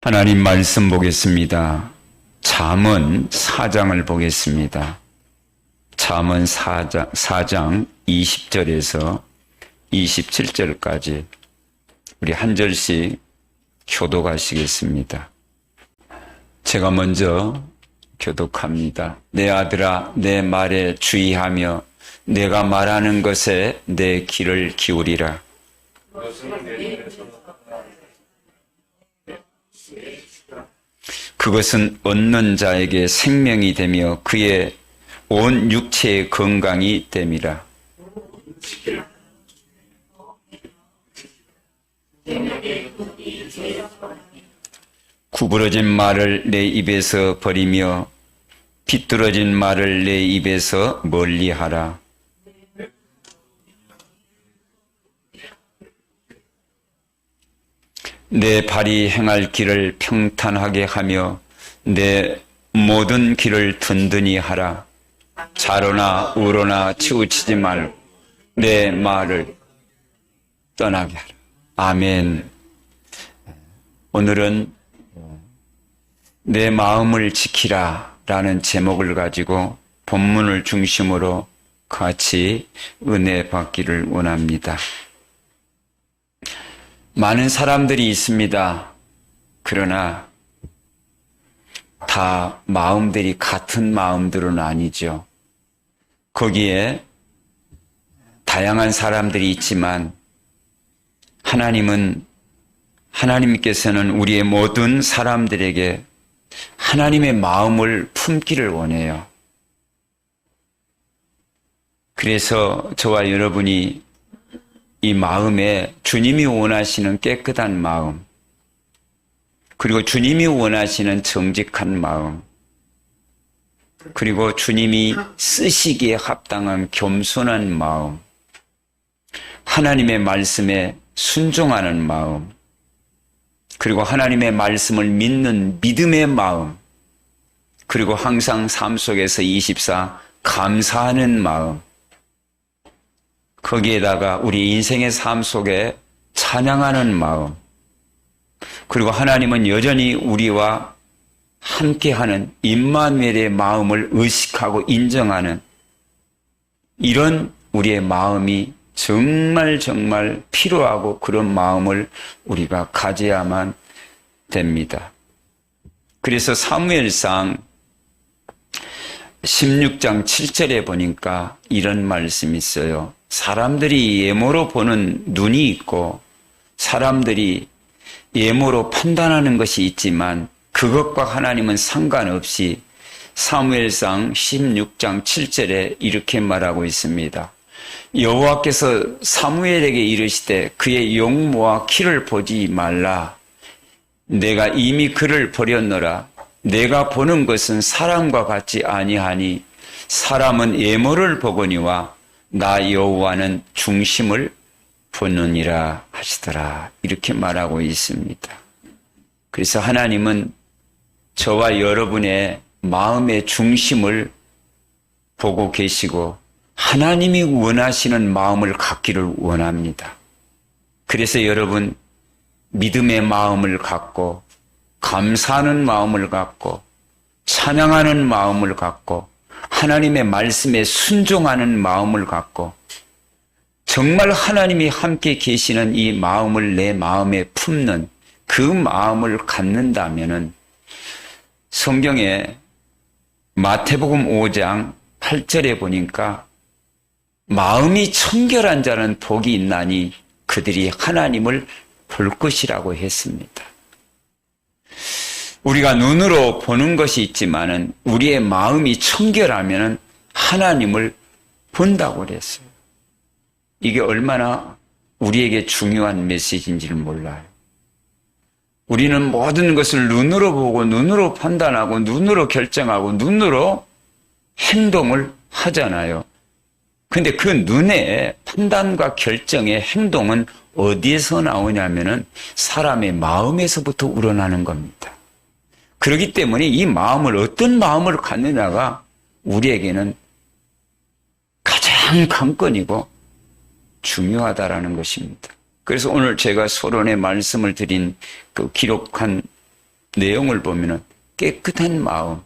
하나님 말씀 보겠습니다. 잠언 4장을 보겠습니다. 잠언 4장 20절에서 27절까지 우리 한 절씩 교독하시겠습니다. 제가 먼저 교독합니다. 내 아들아, 내 말에 주의하며 내가 말하는 것에 내 귀를 기울이라. 그것은 얻는 자에게 생명이 되며 그의 온 육체의 건강이 됨이라. 구부러진 말을 내 입에서 버리며 비뚤어진 말을 내 입에서 멀리하라. 내 발이 행할 길을 평탄하게 하며 내 모든 길을 든든히 하라. 좌로나 우로나 치우치지 말고 내 말을 떠나게 하라. 아멘. 오늘은 내 마음을 지키라 라는 제목을 가지고 본문을 중심으로 같이 은혜 받기를 원합니다. 많은 사람들이 있습니다. 그러나 다 마음들이 같은 마음들은 아니죠. 거기에 다양한 사람들이 있지만 하나님께서는 우리의 모든 사람들에게 하나님의 마음을 품기를 원해요. 그래서 저와 여러분이 이 마음에 주님이 원하시는 깨끗한 마음, 그리고 주님이 원하시는 정직한 마음, 그리고 주님이 쓰시기에 합당한 겸손한 마음, 하나님의 말씀에 순종하는 마음, 그리고 하나님의 말씀을 믿는 믿음의 마음, 그리고 항상 삶 속에서 24 감사하는 마음, 거기에다가 우리 인생의 삶 속에 찬양하는 마음, 그리고 하나님은 여전히 우리와 함께하는 임마누엘의 마음을 의식하고 인정하는 이런 우리의 마음이 정말 필요하고 그런 마음을 우리가 가져야만 됩니다. 그래서 사무엘상 16장 7절에 보니까 이런 말씀이 있어요. 사람들이 예모로 보는 눈이 있고 사람들이 예모로 판단하는 것이 있지만 그것과 하나님은 상관없이 사무엘상 16장 7절에 이렇게 말하고 있습니다. 여호와께서 사무엘에게 이르시되 그의 용모와 키를 보지 말라. 내가 이미 그를 버렸노라. 내가 보는 것은 사람과 같지 아니하니 사람은 예모를 보거니와 나 여호와는 중심을 보느니라 하시더라. 이렇게 말하고 있습니다. 그래서 하나님은 저와 여러분의 마음의 중심을 보고 계시고 하나님이 원하시는 마음을 갖기를 원합니다. 그래서 여러분 믿음의 마음을 갖고 감사하는 마음을 갖고 찬양하는 마음을 갖고 하나님의 말씀에 순종하는 마음을 갖고 정말 하나님이 함께 계시는 이 마음을 내 마음에 품는 그 마음을 갖는다면은 성경에 마태복음 5장 8절에 보니까 마음이 청결한 자는 복이 있나니 그들이 하나님을 볼 것이라고 했습니다. 우리가 눈으로 보는 것이 있지만은 우리의 마음이 청결하면은 하나님을 본다고 그랬어요. 이게 얼마나 우리에게 중요한 메시지인지를 몰라요. 우리는 모든 것을 눈으로 보고 눈으로 판단하고 눈으로 결정하고 눈으로 행동을 하잖아요. 근데 그 눈의 판단과 결정의 행동은 어디에서 나오냐면은 사람의 마음에서부터 우러나는 겁니다. 그렇기 때문에 이 마음을 어떤 마음을 갖느냐가 우리에게는 가장 관건이고 중요하다라는 것입니다. 그래서 오늘 제가 서론에 말씀을 드린 그 기록한 내용을 보면은 깨끗한 마음.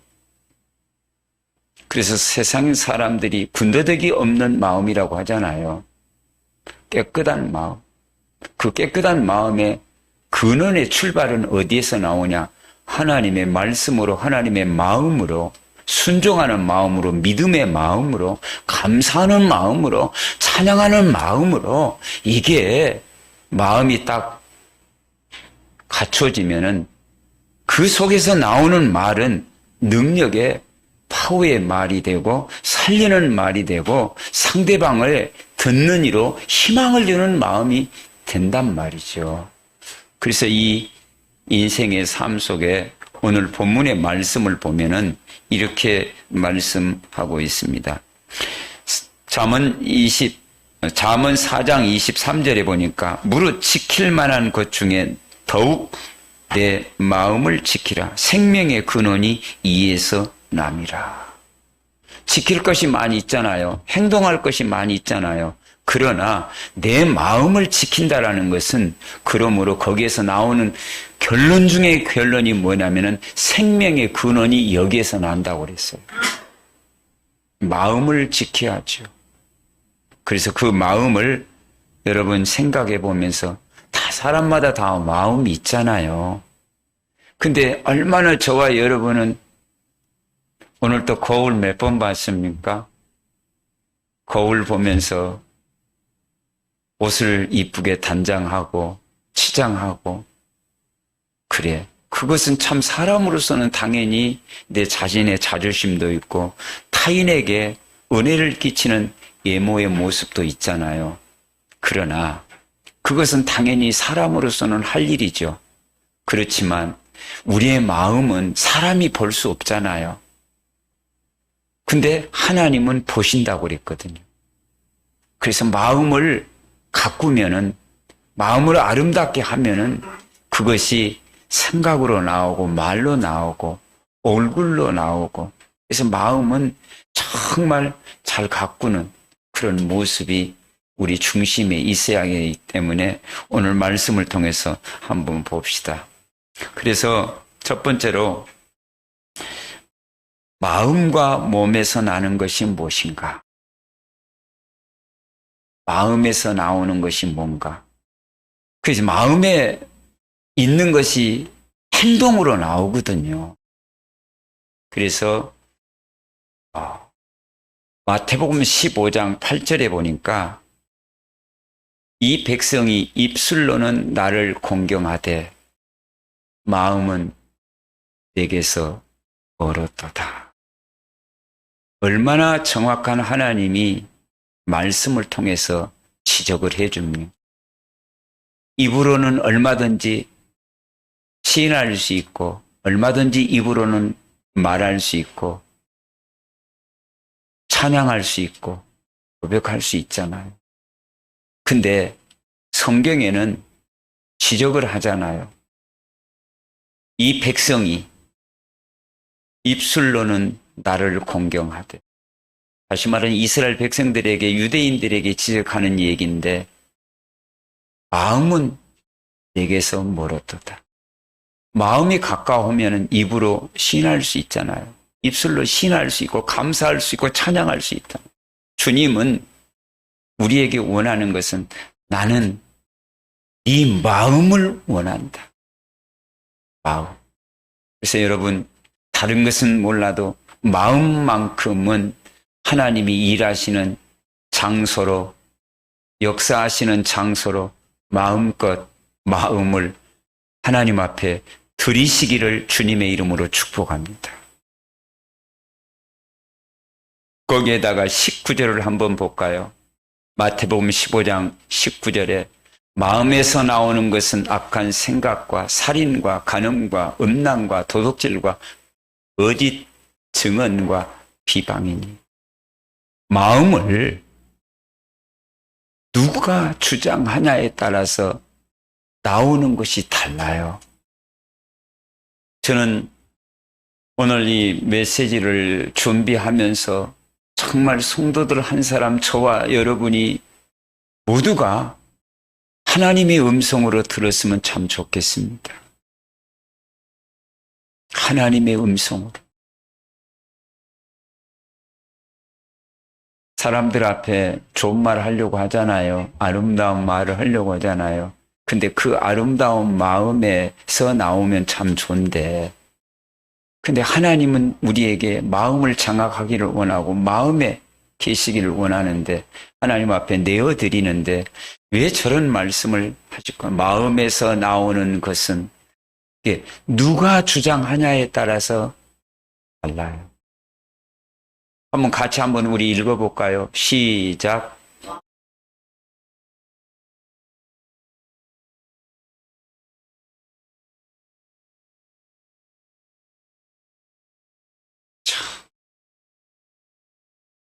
그래서 세상 사람들이 군더더기 없는 마음이라고 하잖아요. 깨끗한 마음. 그 깨끗한 마음의 근원의 출발은 어디에서 나오냐? 하나님의 말씀으로, 하나님의 마음으로, 순종하는 마음으로, 믿음의 마음으로, 감사하는 마음으로, 찬양하는 마음으로, 이게 마음이 딱 갖춰지면은 그 속에서 나오는 말은 능력의 파워의 말이 되고 살리는 말이 되고 상대방을 듣는 이로 희망을 주는 마음이 된단 말이죠. 그래서 이 인생의 삶 속에 오늘 본문의 말씀을 보면은 이렇게 말씀하고 있습니다. 잠언 4장 23절에 보니까 무릇 지킬 만한 것 중에 더욱 내 마음을 지키라. 생명의 근원이 이에서 남이라. 지킬 것이 많이 있잖아요. 행동할 것이 많이 있잖아요. 그러나 내 마음을 지킨다라는 것은 그러므로 거기에서 나오는 결론 중에 결론이 뭐냐면은 생명의 근원이 여기에서 난다고 그랬어요. 마음을 지켜야죠. 그래서 그 마음을 여러분 생각해 보면서 다 사람마다 다 마음이 있잖아요. 근데 얼마나 저와 여러분은 오늘 또 거울 몇 번 봤습니까? 거울 보면서 옷을 이쁘게 단장하고 치장하고 그래. 그것은 참 사람으로서는 당연히 내 자신의 자존심도 있고 타인에게 은혜를 끼치는 예모의 모습도 있잖아요. 그러나 그것은 당연히 사람으로서는 할 일이죠. 그렇지만 우리의 마음은 사람이 볼 수 없잖아요. 근데 하나님은 보신다고 그랬거든요. 그래서 마음을 가꾸면은, 마음을 아름답게 하면은 그것이 생각으로 나오고 말로 나오고 얼굴로 나오고, 그래서 마음은 정말 잘 가꾸는 그런 모습이 우리 중심에 있어야 하기 때문에 오늘 말씀을 통해서 한번 봅시다. 그래서 첫 번째로 마음과 몸에서 나는 것이 무엇인가? 마음에서 나오는 것이 뭔가? 그래서 마음에 있는 것이 행동으로 나오거든요. 그래서 마태복음 15장 8절에 보니까 이 백성이 입술로는 나를 공경하되 마음은 내게서 멀었도다. 얼마나 정확한 하나님이 말씀을 통해서 지적을 해줍니다. 입으로는 얼마든지 시인할 수 있고 얼마든지 입으로는 말할 수 있고 찬양할 수 있고 고백할 수 있잖아요. 근데 성경에는 지적을 하잖아요. 이 백성이 입술로는 나를 공경하되, 다시 말하면 이스라엘 백성들에게, 유대인들에게 지적하는 얘기인데 마음은 내게서 멀었도다. 마음이 가까우면 입으로 시인할 수 있잖아요. 입술로 시인할 수 있고 감사할 수 있고 찬양할 수 있다. 주님은 우리에게 원하는 것은 나는 네 마음을 원한다. 마음. 그래서 여러분, 다른 것은 몰라도 마음만큼은 하나님이 일하시는 장소로, 역사하시는 장소로 마음껏 마음을 하나님 앞에 드리시기를 주님의 이름으로 축복합니다. 거기에다가 19절을 한번 볼까요? 마태복음 15장 19절에 마음에서 나오는 것은 악한 생각과 살인과 간음과 음란과 도둑질과 거짓 증언과 비방이니. 마음을 누가 주장하냐에 따라서 나오는 것이 달라요. 저는 오늘 이 메시지를 준비하면서 정말 성도들 한 사람, 저와 여러분이 모두가 하나님의 음성으로 들었으면 참 좋겠습니다. 하나님의 음성으로. 사람들 앞에 좋은 말을 하려고 하잖아요. 아름다운 말을 하려고 하잖아요. 근데 그 아름다운 마음에서 나오면 참 좋은데, 근데 하나님은 우리에게 마음을 장악하기를 원하고 마음에 계시기를 원하는데 하나님 앞에 내어드리는데 왜 저런 말씀을 하실까? 마음에서 나오는 것은 누가 주장하냐에 따라서 달라요. 한번 같이 한번 우리 읽어볼까요? 시작.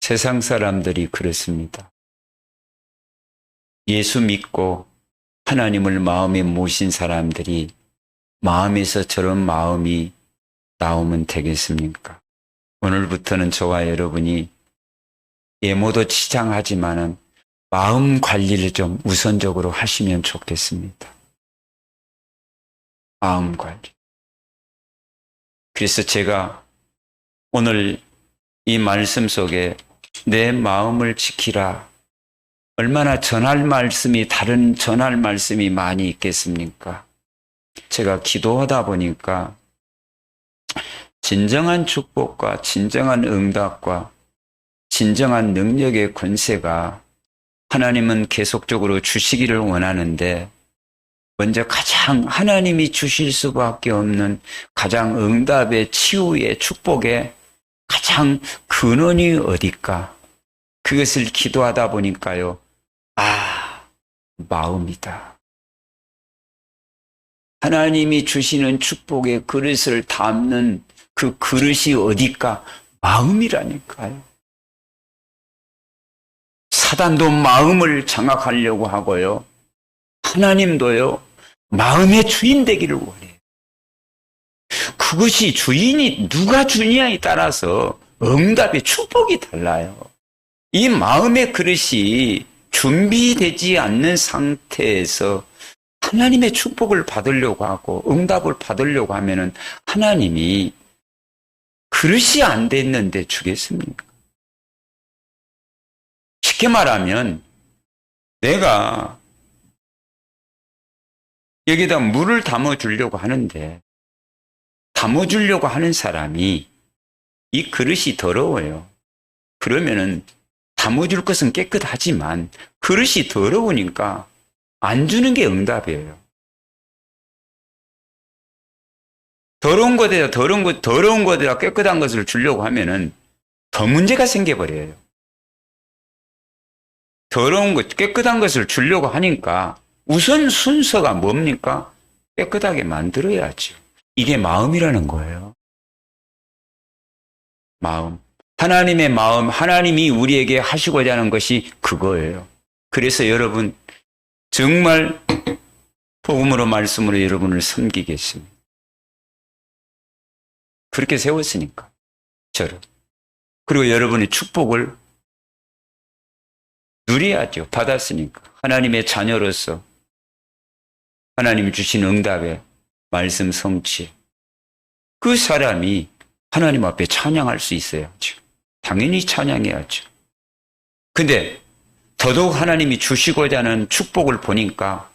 세상 사람들이 그렇습니다. 예수 믿고 하나님을 마음에 모신 사람들이 마음에서 저런 마음이 나오면 되겠습니까? 오늘부터는 저와 여러분이 예모도 치장하지만은 마음 관리를 좀 우선적으로 하시면 좋겠습니다. 마음 관리. 그래서 제가 오늘 이 말씀 속에 내 마음을 지키라. 얼마나 전할 말씀이 다른 전할 말씀이 많이 있겠습니까? 제가 기도하다 보니까 진정한 축복과 진정한 응답과 진정한 능력의 권세가 하나님은 계속적으로 주시기를 원하는데 먼저 가장 하나님이 주실 수밖에 없는 가장 응답의 치유의 축복의 가장 근원이 어딜까? 그것을 기도하다 보니까요. 마음이다. 하나님이 주시는 축복의 그릇을 담는 그 그릇이 어딜까? 마음이라니까요. 사단도 마음을 장악하려고 하고요. 하나님도요. 마음의 주인 되기를 원해요. 그것이 주인이 누가 주냐에 따라서 응답의 축복이 달라요. 이 마음의 그릇이 준비되지 않는 상태에서 하나님의 축복을 받으려고 하고 응답을 받으려고 하면은 하나님이 그릇이 안 됐는데 주겠습니까? 쉽게 말하면 내가 여기다 물을 담아주려고 하는데 담아주려고 하는 사람이 이 그릇이 더러워요. 그러면은 담아줄 것은 깨끗하지만 그릇이 더러우니까 안 주는 게 응답이에요. 더러운 것에다 깨끗한 것을 주려고 하면은 더 문제가 생겨버려요. 더러운 것, 깨끗한 것을 주려고 하니까 우선 순서가 뭡니까? 깨끗하게 만들어야죠. 이게 마음이라는 거예요. 마음. 하나님의 마음, 하나님이 우리에게 하시고자 하는 것이 그거예요. 그래서 여러분, 정말 복음으로 말씀으로 여러분을 섬기겠습니다. 그렇게 세웠으니까, 저를. 그리고 여러분의 축복을 누려야죠. 받았으니까. 하나님의 자녀로서 하나님이 주신 응답에 말씀 성취. 그 사람이 하나님 앞에 찬양할 수 있어야죠. 당연히 찬양해야죠. 근데 더더욱 하나님이 주시고자 하는 축복을 보니까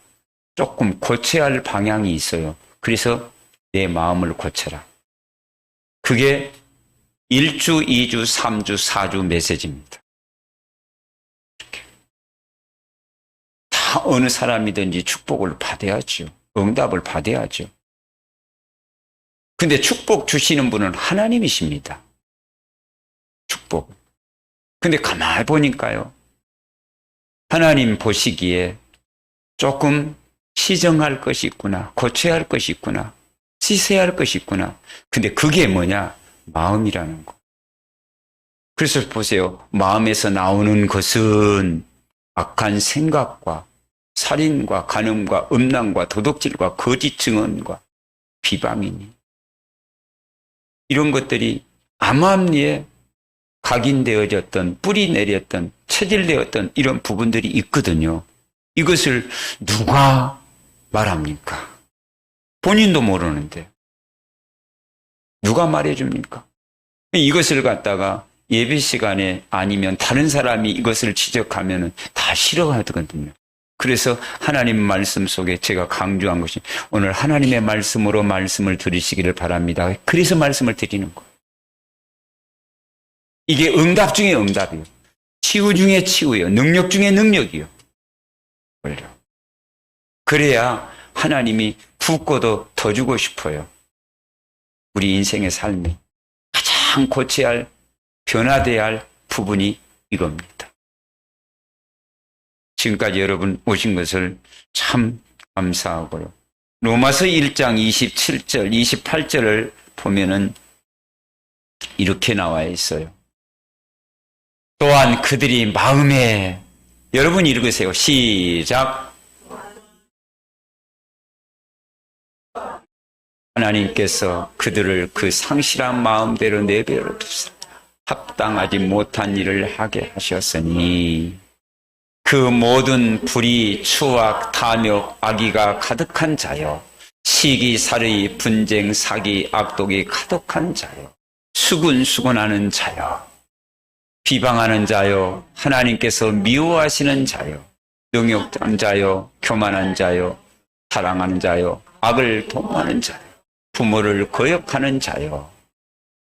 조금 고쳐야 할 방향이 있어요. 그래서 내 마음을 고쳐라. 그게 1주, 2주, 3주, 4주 메시지입니다. 이렇게. 다 어느 사람이든지 축복을 받아야죠. 응답을 받아야죠. 근데 축복 주시는 분은 하나님이십니다. 축복. 근데 가만히 보니까요. 하나님 보시기에 조금 시정할 것이 있구나. 고쳐야 할 것이 있구나. 씻어야 할 것이 있구나. 근데 그게 뭐냐? 마음이라는 거. 그래서 보세요. 마음에서 나오는 것은 악한 생각과 살인과 간음과 음란과 도둑질과 거짓 증언과 비방이니 이런 것들이 암암리에 각인되어졌던 뿌리 내렸던 체질되었던 이런 부분들이 있거든요. 이것을 누가 말합니까? 본인도 모르는데. 누가 말해줍니까? 이것을 갖다가 예배 시간에 아니면 다른 사람이 이것을 지적하면 다 싫어하거든요. 그래서 하나님 말씀 속에 제가 강조한 것이 오늘 하나님의 말씀으로 말씀을 들으시기를 바랍니다. 그래서 말씀을 드리는 거예요. 이게 응답 중에 응답이에요. 치유 중에 치유예요. 능력 중에 능력이요. 그래야 하나님이 붓고도 더 주고 싶어요. 우리 인생의 삶이 가장 고쳐야 할, 변화돼야 할 부분이 이겁니다. 지금까지 여러분 오신 것을 참 감사하고요. 로마서 1장 27절, 28절을 보면은 이렇게 나와 있어요. 또한 그들이 마음에, 여러분 읽으세요. 시작. 하나님께서 그들을 그 상실한 마음대로 내버려 두사 합당하지 못한 일을 하게 하셨으니 그 모든 불의, 추악, 탐욕, 악의가 가득한 자요, 시기, 살의, 분쟁, 사기, 악독이 가득한 자요, 수군수군하는 자요, 비방하는 자요, 하나님께서 미워하시는 자요, 능욕한 자요, 교만한 자요, 사랑하는 자요, 악을 도모하는 자요, 부모를 거역하는 자요,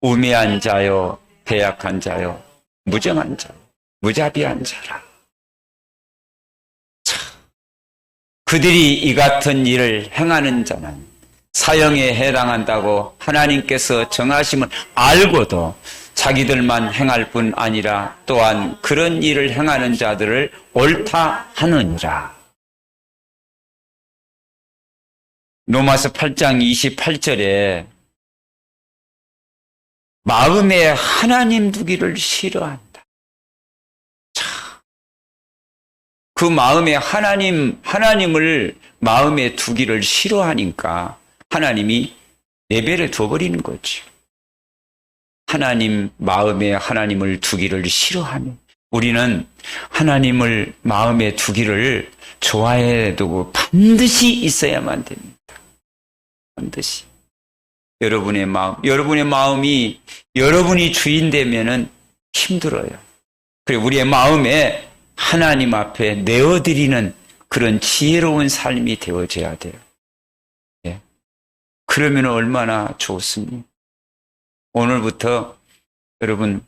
우매한 자요, 배약한 자요, 무정한 자요, 무자비한 자라. 그들이 이 같은 일을 행하는 자는 사형에 해당한다고 하나님께서 정하심을 알고도 자기들만 행할 뿐 아니라 또한 그런 일을 행하는 자들을 옳다 하느니라. 로마서 8장 28절에 마음에 하나님 두기를 싫어한다. 그 마음에 하나님을 마음에 두기를 싫어하니까 하나님이 내버려 둬버리는 거죠. 하나님 마음에 하나님을 두기를 싫어하면 우리는 하나님을 마음에 두기를 좋아해 두고 반드시 있어야만 됩니다. 반드시. 여러분의 마음이 여러분이 주인 되면은 힘들어요. 그리고 우리의 마음에 하나님 앞에 내어드리는 그런 지혜로운 삶이 되어져야 돼요. 예. 그러면 얼마나 좋습니까? 오늘부터 여러분,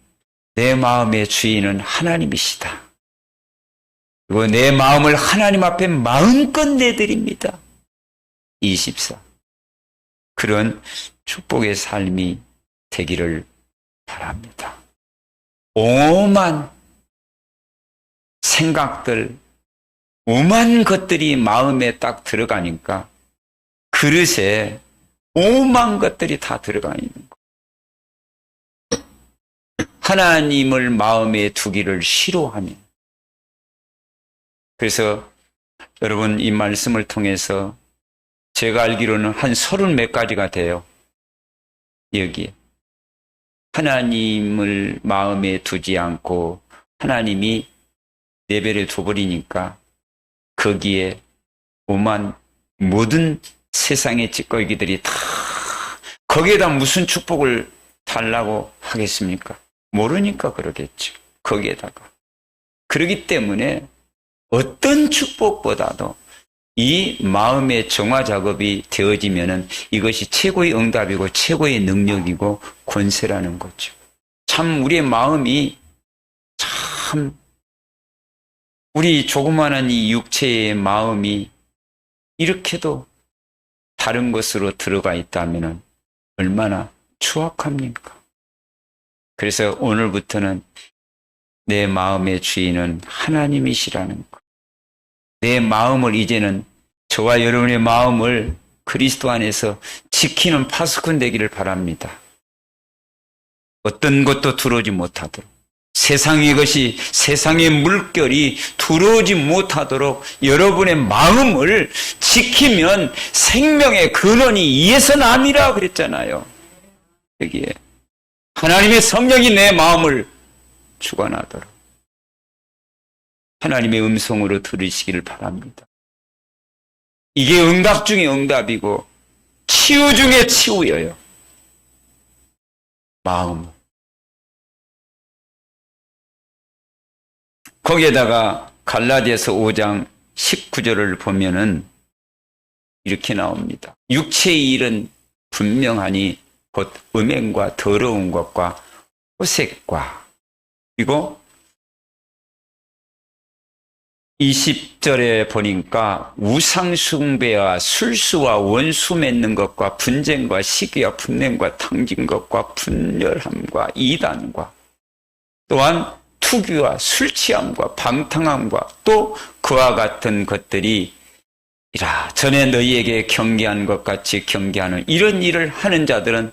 내 마음의 주인은 하나님이시다. 그리고 내 마음을 하나님 앞에 마음껏 내드립니다. 24. 그런 축복의 삶이 되기를 바랍니다. 오만 생각들, 오만 것들이 마음에 딱 들어가니까 그릇에 오만 것들이 다 들어가 있는 거예요. 하나님을 마음에 두기를 싫어하면. 그래서 여러분 이 말씀을 통해서 제가 알기로는 한 30몇 가지가 돼요. 여기에. 하나님을 마음에 두지 않고 하나님이 내버려 둬버리니까 거기에 오만 모든 세상의 찌꺼기들이 다 거기에다 무슨 축복을 달라고 하겠습니까? 모르니까 그러겠죠. 거기에다가. 그렇기 때문에 어떤 축복보다도 이 마음의 정화 작업이 되어지면은 이것이 최고의 응답이고 최고의 능력이고 권세라는 거죠. 참 우리의 마음이 참 우리 조그마한 이 육체의 마음이 이렇게도 다른 것으로 들어가 있다면 얼마나 추악합니까? 그래서 오늘부터는 내 마음의 주인은 하나님이시라는 것. 내 마음을 이제는 저와 여러분의 마음을 그리스도 안에서 지키는 파수꾼 되기를 바랍니다. 어떤 것도 들어오지 못하도록. 세상의 것이, 세상의 물결이 들어오지 못하도록 여러분의 마음을 지키면 생명의 근원이 이에서 남이라 그랬잖아요. 여기에. 하나님의 성령이 내 마음을 주관하도록. 하나님의 음성으로 들으시기를 바랍니다. 이게 응답 중에 응답이고 치유 중에 치유예요. 마음. 거기에다가 갈라디아서 5장 19절을 보면은 이렇게 나옵니다. 육체의 일은 분명하니 곧 음행과 더러운 것과 호색과, 그리고 20절에 보니까 우상숭배와 술수와 원수 맺는 것과 분쟁과 시기와 분냄과 탕진 것과 분열함과 이단과, 또한 투기와 술취함과 방탕함과 또 그와 같은 것들이 이라 전에 너희에게 경계한 것 같이 경계하는 이런 일을 하는 자들은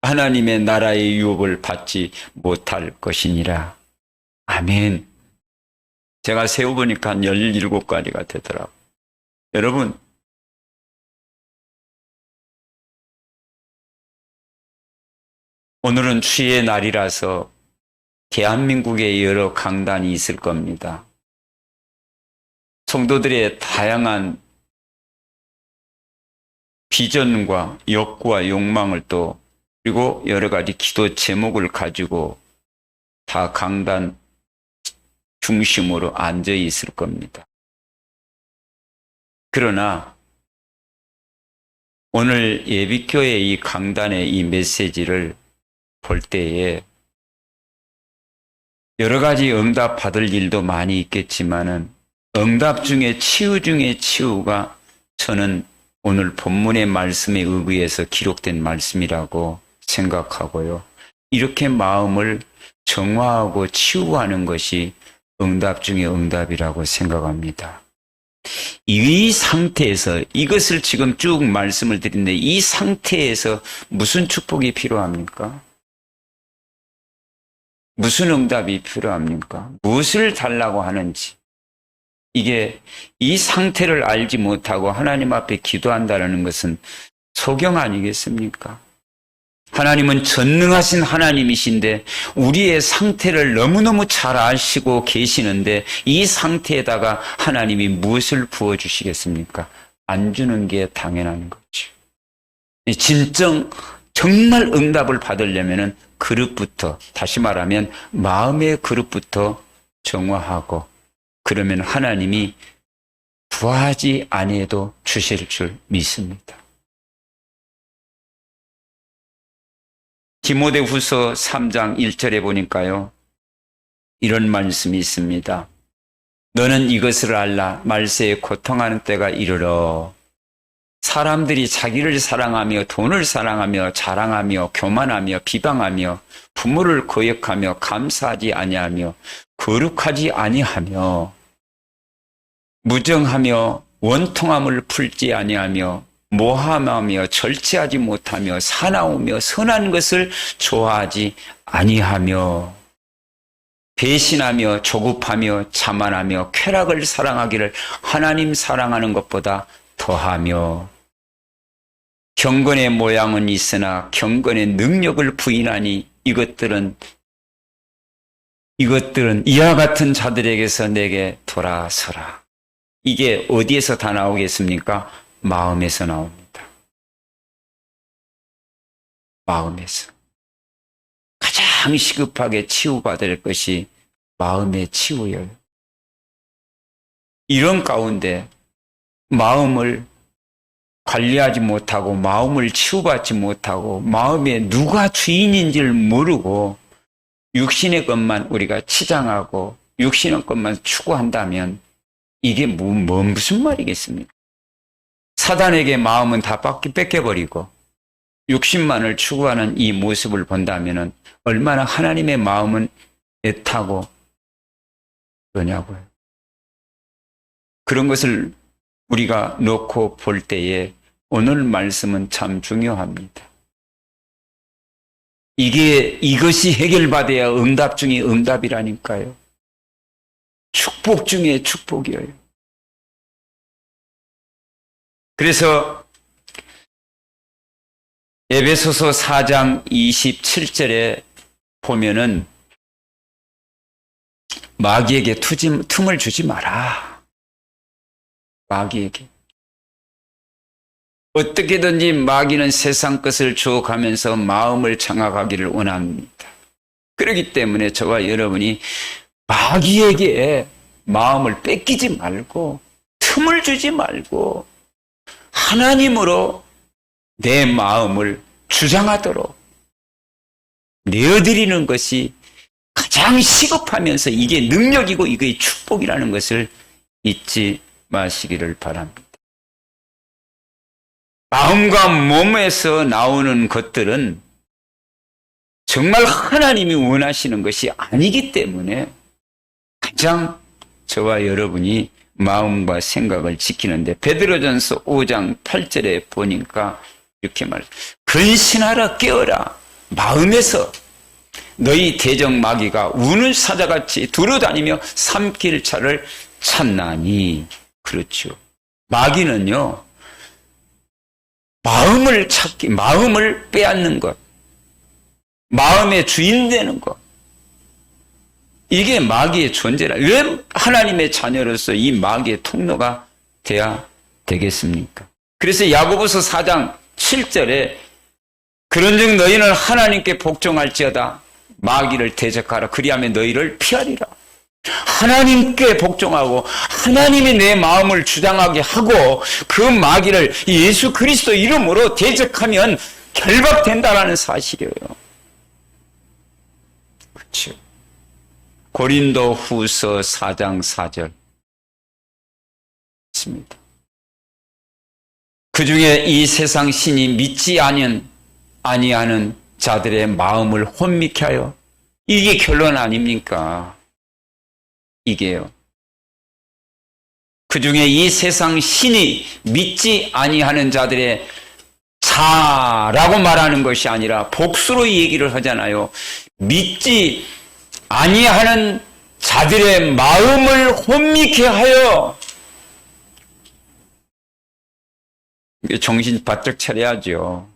하나님의 나라의 유업을 받지 못할 것이니라. 아멘. 제가 세어보니까 한 17가지가 되더라고요. 여러분, 오늘은 추의 날이라서 대한민국에 여러 강단이 있을 겁니다. 성도들의 다양한 비전과 욕구와 욕망을 또, 그리고 여러 가지 기도 제목을 가지고 다 강단 중심으로 앉아 있을 겁니다. 그러나 오늘 예비교회 이 강단의 이 메시지를 볼 때에 여러 가지 응답 받을 일도 많이 있겠지만은 응답 중에 치유 중에 치유가 저는 오늘 본문의 말씀에 의해서 기록된 말씀이라고 생각하고요. 이렇게 마음을 정화하고 치유하는 것이 응답 중에 응답이라고 생각합니다. 이 상태에서 이것을 지금 쭉 말씀을 드리는데 이 상태에서 무슨 축복이 필요합니까? 무슨 응답이 필요합니까? 무엇을 달라고 하는지. 이게 이 상태를 알지 못하고 하나님 앞에 기도한다는 것은 소경 아니겠습니까? 하나님은 전능하신 하나님이신데 우리의 상태를 너무너무 잘 아시고 계시는데 이 상태에다가 하나님이 무엇을 부어주시겠습니까? 안 주는 게 당연한 거죠. 진정 정말 응답을 받으려면 그릇부터, 다시 말하면 마음의 그릇부터 정화하고, 그러면 하나님이 구하지 아니해도 주실 줄 믿습니다. 디모데후서 3장 1절에 보니까요, 이런 말씀이 있습니다. 너는 이것을 알라. 말세에 고통하는 때가 이르러 사람들이 자기를 사랑하며 돈을 사랑하며 자랑하며 교만하며 비방하며 부모를 거역하며 감사하지 아니하며 거룩하지 아니하며 무정하며 원통함을 풀지 아니하며 모함하며 절제하지 못하며 사나우며 선한 것을 좋아하지 아니하며 배신하며 조급하며 자만하며 쾌락을 사랑하기를 하나님 사랑하는 것보다 더하며 경건의 모양은 있으나 경건의 능력을 부인하니 이것들은 이와 같은 자들에게서 내게 돌아서라. 이게 어디에서 다 나오겠습니까? 마음에서 나옵니다. 마음에서. 가장 시급하게 치유받을 것이 마음의 치유예요. 이런 가운데 마음을 관리하지 못하고 마음을 치유받지 못하고 마음에 누가 주인인지를 모르고 육신의 것만 우리가 치장하고 육신의 것만 추구한다면 이게 무슨 말이겠습니까? 사단에게 마음은 다 뺏겨버리고 육신만을 추구하는 이 모습을 본다면 얼마나 하나님의 마음은 애타고 그러냐고요. 그런 것을 우리가 놓고 볼 때에 오늘 말씀은 참 중요합니다. 이것이 해결받아야 응답 중에 응답이라니까요. 축복 중에 축복이에요. 그래서 에베소서 4장 27절에 보면은 마귀에게 틈을 주지 마라. 마귀에게. 어떻게든지 마귀는 세상 것을 주어가면서 마음을 장악하기를 원합니다. 그렇기 때문에 저와 여러분이 마귀에게 마음을 뺏기지 말고 틈을 주지 말고 하나님으로 내 마음을 주장하도록 내어드리는 것이 가장 시급하면서 이게 능력이고 이게 축복이라는 것을 잊지 마시기를 바랍니다. 마음과 몸에서 나오는 것들은 정말 하나님이 원하시는 것이 아니기 때문에 가장 저와 여러분이 마음과 생각을 지키는데 베드로전서 5장 8절에 보니까 이렇게 말해요. 근신하라 깨어라 마음에서 너희 대적 마귀가 우는 사자같이 두루다니며 삼킬 차를 찾나니. 그렇죠. 마귀는요 마음을 찾기, 마음을 빼앗는 것, 마음의 주인 되는 것, 이게 마귀의 존재라. 왜 하나님의 자녀로서 이 마귀의 통로가 돼야 되겠습니까? 그래서 야고보서 4장 7절에 그런즉 너희는 하나님께 복종할지어다 마귀를 대적하라 그리하면 너희를 피하리라. 하나님께 복종하고 하나님이 내 마음을 주장하게 하고 그 마귀를 예수 그리스도 이름으로 대적하면 결박된다라는 사실이에요. 그렇죠. 고린도 후서 4장 4절 있습니다. 그 중에 이 세상 신이 믿지 아니하는 자들의 마음을 혼미케 하여, 이게 결론 아닙니까? 이게요. 그 중에 이 세상 신이 믿지 아니하는 자들의 자라고 말하는 것이 아니라 복수로 얘기를 하잖아요. 믿지 아니하는 자들의 마음을 혼미케 하여. 정신 바짝 차려야죠.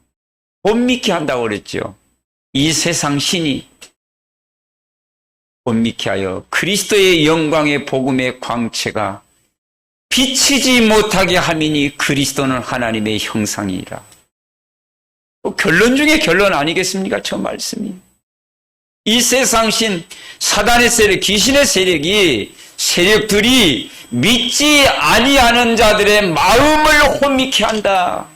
혼미케 한다고 그랬죠. 이 세상 신이 혼미케 하여 그리스도의 영광의 복음의 광채가 비치지 못하게 함이니 그리스도는 하나님의 형상이라. 결론 중에 결론 아니겠습니까? 저 말씀이. 이 세상 신, 사단의 세력, 귀신의 세력들이 믿지 아니하는 자들의 마음을 혼미케 한다.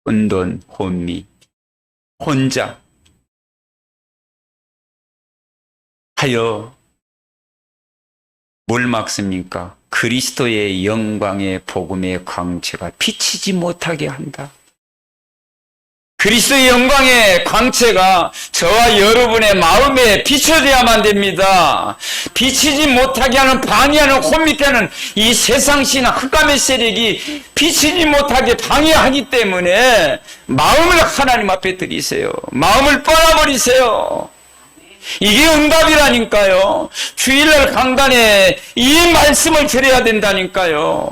혼돈, 혼미, 혼자 하여 뭘 막습니까? 그리스도의 영광의 복음의 광채가 비치지 못하게 한다. 그리스도의 영광의 광채가 저와 여러분의 마음에 비춰져야만 됩니다. 비치지 못하게 하는, 방해하는, 혼미케 하는 이 세상신 흑암의 세력이 비치지 못하게 방해하기 때문에 마음을 하나님 앞에 드리세요. 마음을 떠나버리세요. 이게 응답이라니까요. 주일날 강단에 이 말씀을 드려야 된다니까요.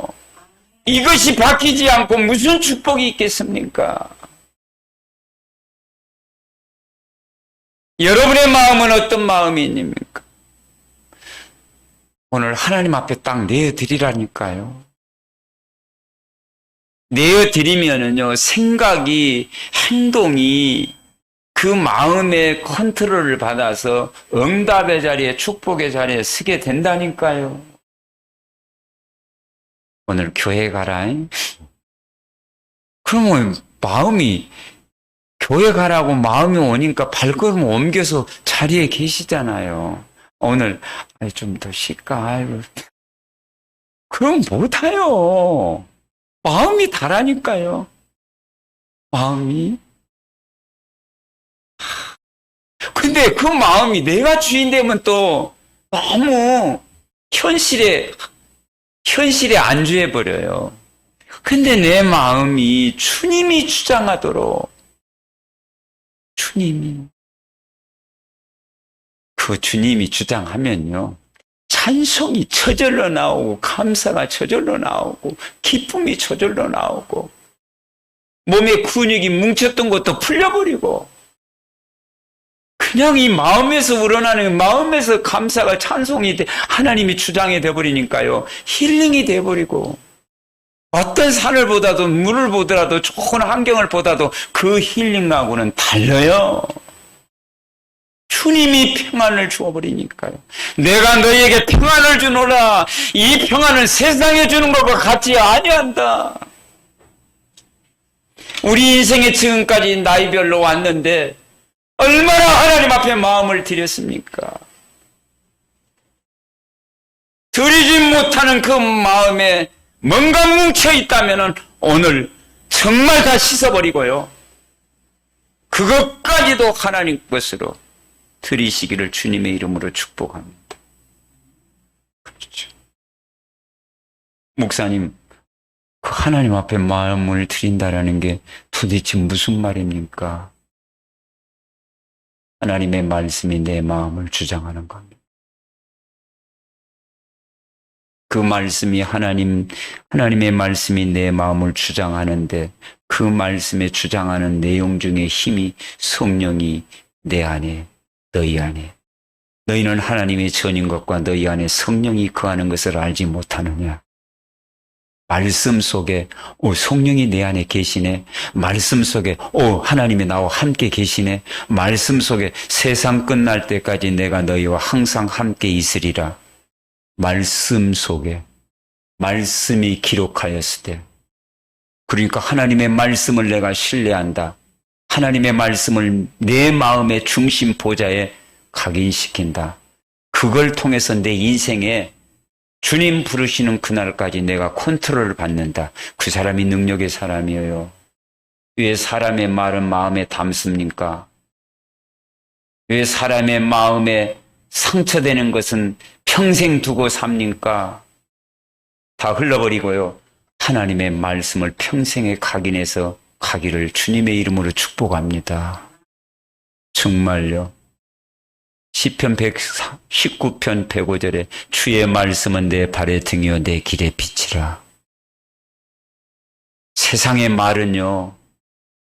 이것이 바뀌지 않고 무슨 축복이 있겠습니까? 여러분의 마음은 어떤 마음입니까? 오늘 하나님 앞에 딱 내어드리라니까요. 내어드리면은요, 생각이, 행동이 그 마음의 컨트롤을 받아서 응답의 자리에, 축복의 자리에 서게 된다니까요. 오늘 교회 가라. 그러면 마음이, 교회 가라고 마음이 오니까 발걸음 옮겨서 자리에 계시잖아요. 오늘 좀 더 쉴까? 그럼 못해요. 마음이 다라니까요. 마음이. 근데 그 마음이 내가 주인 되면 또 너무 현실에 안주해버려요. 근데 내 마음이 주님이 주장하도록, 그 주님이 주장하면요, 찬송이 저절로 나오고, 감사가 저절로 나오고, 기쁨이 저절로 나오고, 몸에 근육이 뭉쳤던 것도 풀려버리고, 그냥 이 마음에서 우러나는, 마음에서 감사가, 찬송이 하나님이 주장이 돼버리니까요, 힐링이 돼버리고, 어떤 산을 보다도 물을 보더라도 좋은 환경을 보다도 그 힐링하고는 달라요. 주님이 평안을 주어버리니까요. 내가 너희에게 평안을 주노라. 이 평안은 세상에 주는 것과 같지 아니한다. 우리 인생에 지금까지 나이별로 왔는데 얼마나 하나님 앞에 마음을 드렸습니까? 드리지 못하는 그 마음에 뭔가 뭉쳐 있다면 오늘 정말 다 씻어버리고요. 그것까지도 하나님 것으로 드리시기를 주님의 이름으로 축복합니다. 그렇죠. 목사님, 그 하나님 앞에 마음을 드린다라는 게 도대체 무슨 말입니까? 하나님의 말씀이 내 마음을 주장하는 겁니다. 그 말씀이 하나님의 말씀이 내 마음을 주장하는데 그 말씀에 주장하는 내용 중에 힘이 성령이 내 안에, 너희 안에. 너희는 하나님의 전인 것과 너희 안에 성령이 거하는 것을 알지 못하느냐. 말씀 속에 성령이 내 안에 계시네. 말씀 속에 하나님이 나와 함께 계시네. 말씀 속에 세상 끝날 때까지 내가 너희와 항상 함께 있으리라. 말씀 속에 말씀이 기록하였을 때, 그러니까 하나님의 말씀을 내가 신뢰한다. 하나님의 말씀을 내 마음의 중심 보좌에 각인시킨다. 그걸 통해서 내 인생에 주님 부르시는 그날까지 내가 컨트롤을 받는다. 그 사람이 능력의 사람이에요. 왜 사람의 말은 마음에 담습니까? 왜 사람의 마음에 상처되는 것은 평생 두고 삽니까? 다 흘러버리고요. 하나님의 말씀을 평생에 각인해서 가기를 주님의 이름으로 축복합니다. 정말요. 시편 119편 105절에 주의 말씀은 내 발의 등이요 내 길의 빛이라. 세상의 말은요,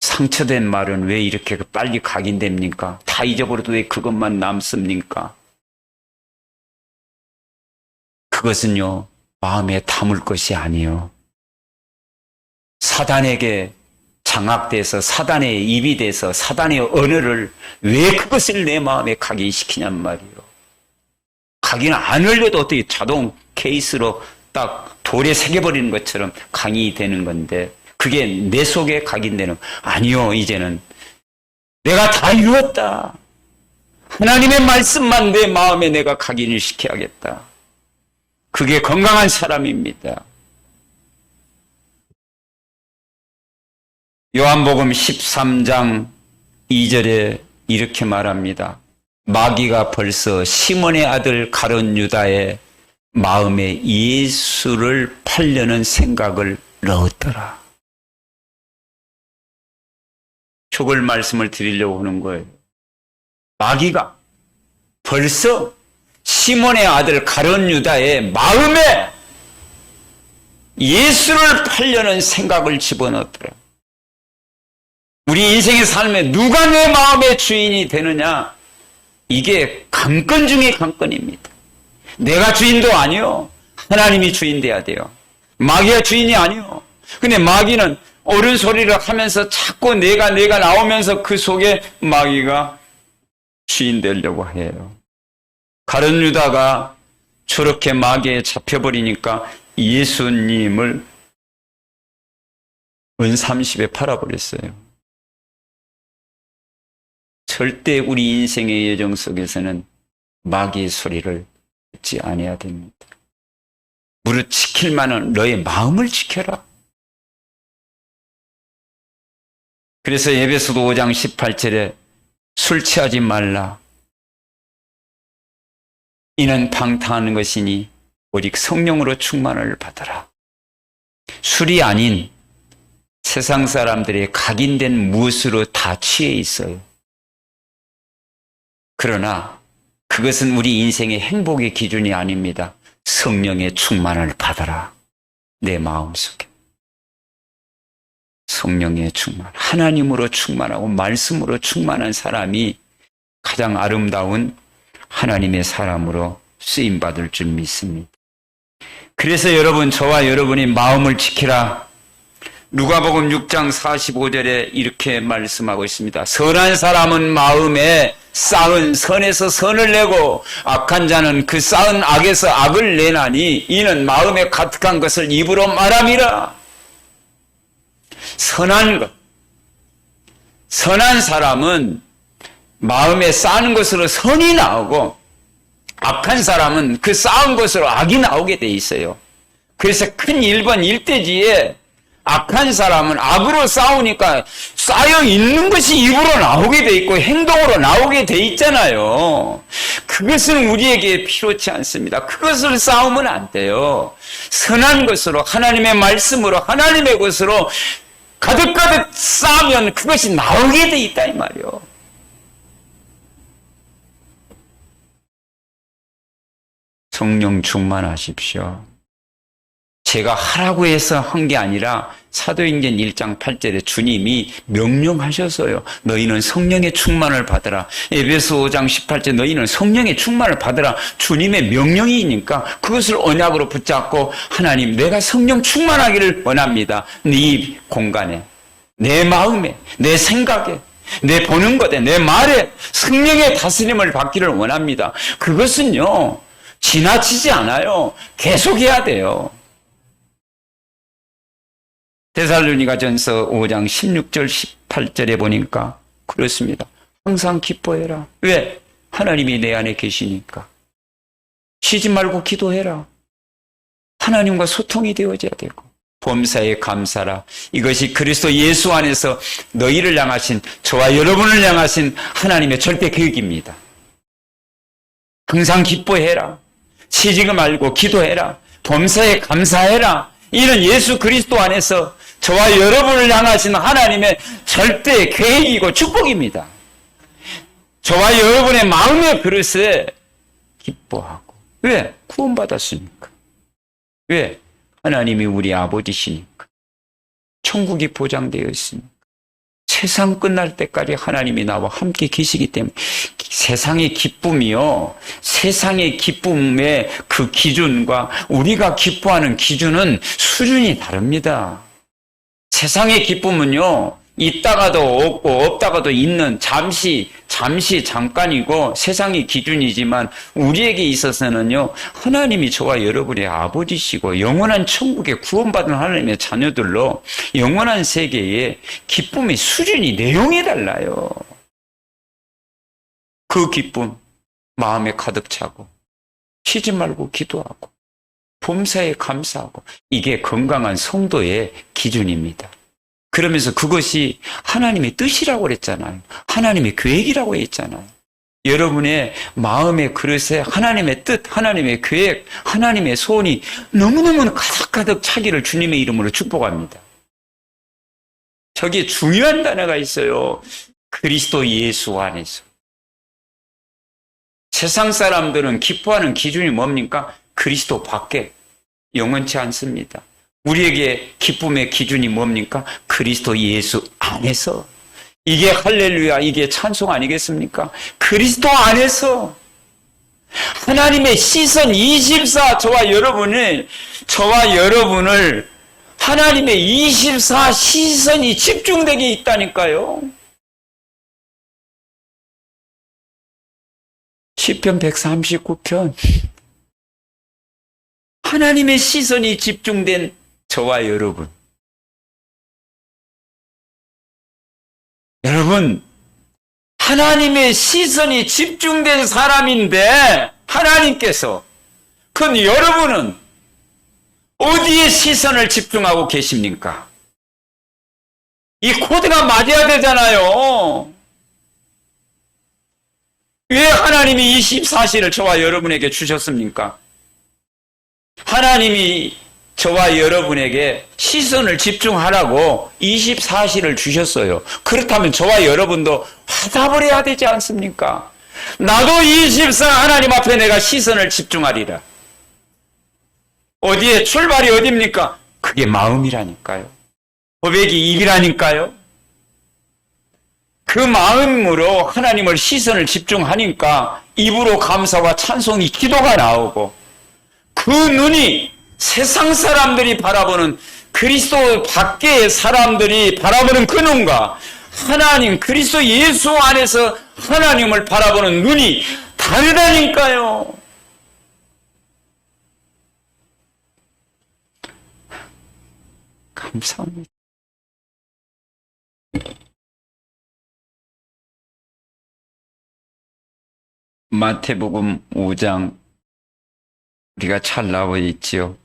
상처된 말은 왜 이렇게 빨리 각인됩니까? 다 잊어버려도 왜 그것만 남습니까? 그것은요, 마음에 담을 것이 아니요. 사단에게 장악돼서 사단의 입이 돼서 사단의 언어를 왜 그것을 내 마음에 각인시키냔 말이요. 각인 안 흘려도 어떻게 자동 케이스로 딱 돌에 새겨버리는 것처럼 각인되는 건데 그게 내 속에 각인되는, 아니요. 이제는 내가 다 이루었다. 하나님의 말씀만 내 마음에 내가 각인을 시켜야겠다. 그게 건강한 사람입니다. 요한복음 13장 2절에 이렇게 말합니다. 마귀가 벌써 시몬의 아들 가룟 유다의 마음에 예수를 팔려는 생각을 넣었더라. 죽을 말씀을 드리려고 하는 거예요. 마귀가 벌써 시몬의 아들 가룟 유다의 마음에 예수를 팔려는 생각을 집어넣었더라. 우리 인생의 삶에 누가 내 마음의 주인이 되느냐? 이게 관건 중에 관건입니다. 내가 주인도 아니요. 하나님이 주인 돼야 돼요. 마귀가 주인이 아니요. 근데 마귀는 옳은 소리를 하면서 자꾸 내가 나오면서 그 속에 마귀가 주인 되려고 해요. 가룟 유다가 저렇게 마귀에 잡혀버리니까 예수님을 은 30에 팔아버렸어요. 절대 우리 인생의 여정 속에서는 마귀의 소리를 듣지 아니해야 됩니다. 무릇 지킬 만한 너의 마음을 지켜라. 그래서 에베소서 5장 18절에 술 취하지 말라. 이는 방탕하는 것이니 오직 성령으로 충만을 받아라. 술이 아닌 세상 사람들의 각인된 무엇으로 다 취해 있어요. 그러나 그것은 우리 인생의 행복의 기준이 아닙니다. 성령의 충만을 받아라. 내 마음속에. 성령의 충만. 하나님으로 충만하고 말씀으로 충만한 사람이 가장 아름다운 하나님의 사람으로 쓰임받을 줄 믿습니다. 그래서 여러분, 저와 여러분이 마음을 지키라. 누가복음 6장 45절에 이렇게 말씀하고 있습니다. 선한 사람은 마음에 쌓은 선에서 선을 내고 악한 자는 그 쌓은 악에서 악을 내나니 이는 마음에 가득한 것을 입으로 말함이라. 선한 것. 선한 사람은 마음에 쌓는 것으로 선이 나오고 악한 사람은 그 쌓은 것으로 악이 나오게 돼 있어요. 그래서 큰 1번 일대지에 악한 사람은 악으로 싸우니까 쌓여 있는 것이 입으로 나오게 돼 있고 행동으로 나오게 돼 있잖아요. 그것은 우리에게 필요치 않습니다. 그것을 싸우면 안 돼요. 선한 것으로, 하나님의 말씀으로, 하나님의 것으로 가득가득 쌓으면 그것이 나오게 돼 있다 이 말이요. 성령 충만하십시오. 제가 하라고 해서 한 게 아니라 사도행전 1장 8절에 주님이 명령하셔서요. 너희는 성령의 충만을 받으라. 에베소 5장 18절 너희는 성령의 충만을 받으라. 주님의 명령이니까 그것을 언약으로 붙잡고 하나님 내가 성령 충만하기를 원합니다. 네 공간에, 내 마음에, 내 생각에, 내 보는 것에, 내 말에 성령의 다스림을 받기를 원합니다. 그것은요. 지나치지 않아요. 계속해야 돼요. 데살로니가전서 5장 16절 18절에 보니까 그렇습니다. 항상 기뻐해라. 왜? 하나님이 내 안에 계시니까. 쉬지 말고 기도해라. 하나님과 소통이 되어져야 되고. 범사에 감사라. 이것이 그리스도 예수 안에서 너희를 향하신, 저와 여러분을 향하신 하나님의 절대 계획입니다. 항상 기뻐해라. 쉬지 말고 기도해라. 범사에 감사해라. 이는 예수 그리스도 안에서 저와 여러분을 향하신 하나님의 절대 계획이고 축복입니다. 저와 여러분의 마음의 그릇에 기뻐하고. 왜? 구원받았으니까. 왜? 하나님이 우리 아버지시니까. 천국이 보장되어 있으니까. 세상 끝날 때까지 하나님이 나와 함께 계시기 때문에 세상의 기쁨이요. 세상의 기쁨의 그 기준과 우리가 기뻐하는 기준은 수준이 다릅니다. 세상의 기쁨은요. 있다가도 없고 없다가도 있는 잠깐이고 세상의 기준이지만 우리에게 있어서는요. 하나님이 저와 여러분의 아버지시고 영원한 천국에 구원받은 하나님의 자녀들로 영원한 세계에 기쁨의 수준이 내용이 달라요. 그 기쁨 마음에 가득 차고 쉬지 말고 기도하고 범사에 감사하고 이게 건강한 성도의 기준입니다. 그러면서 그것이 하나님의 뜻이라고 그랬잖아요. 하나님의 계획이라고 했잖아요. 여러분의 마음의 그릇에 하나님의 뜻, 하나님의 계획, 하나님의 소원이 너무너무 가득가득 차기를 주님의 이름으로 축복합니다. 저기에 중요한 단어가 있어요. 그리스도 예수 안에서. 세상 사람들은 기뻐하는 기준이 뭡니까? 그리스도 밖에 영원치 않습니다. 우리에게 기쁨의 기준이 뭡니까? 그리스도 예수 안에서. 이게 할렐루야, 이게 찬송 아니겠습니까? 그리스도 안에서 하나님의 시선 24, 저와 여러분을 하나님의 24 시선이 집중되게 있다니까요. 시편 139편. 하나님의 시선이 집중된 저와 여러분. 여러분, 하나님의 시선이 집중된 사람인데 하나님께서, 그럼 여러분은 어디에 시선을 집중하고 계십니까? 이 코드가 맞아야 되잖아요. 왜 하나님이 24시를 저와 여러분에게 주셨습니까? 하나님이 저와 여러분에게 시선을 집중하라고 24시를 주셨어요. 그렇다면 저와 여러분도 화답을 해야 되지 않습니까? 나도 24 하나님 앞에 내가 시선을 집중하리라. 어디에 출발이 어디입니까? 그게 마음이라니까요. 고백이 입이라니까요. 그 마음으로 하나님을 시선을 집중하니까 입으로 감사와 찬송이 기도가 나오고 그 눈이 세상 사람들이 바라보는 그리스도 밖의 사람들이 바라보는 그 눈과 하나님 그리스도 예수 안에서 하나님을 바라보는 눈이 다르다니까요. 감사합니다. 마태복음 5장 우리가 잘 나와 있지요.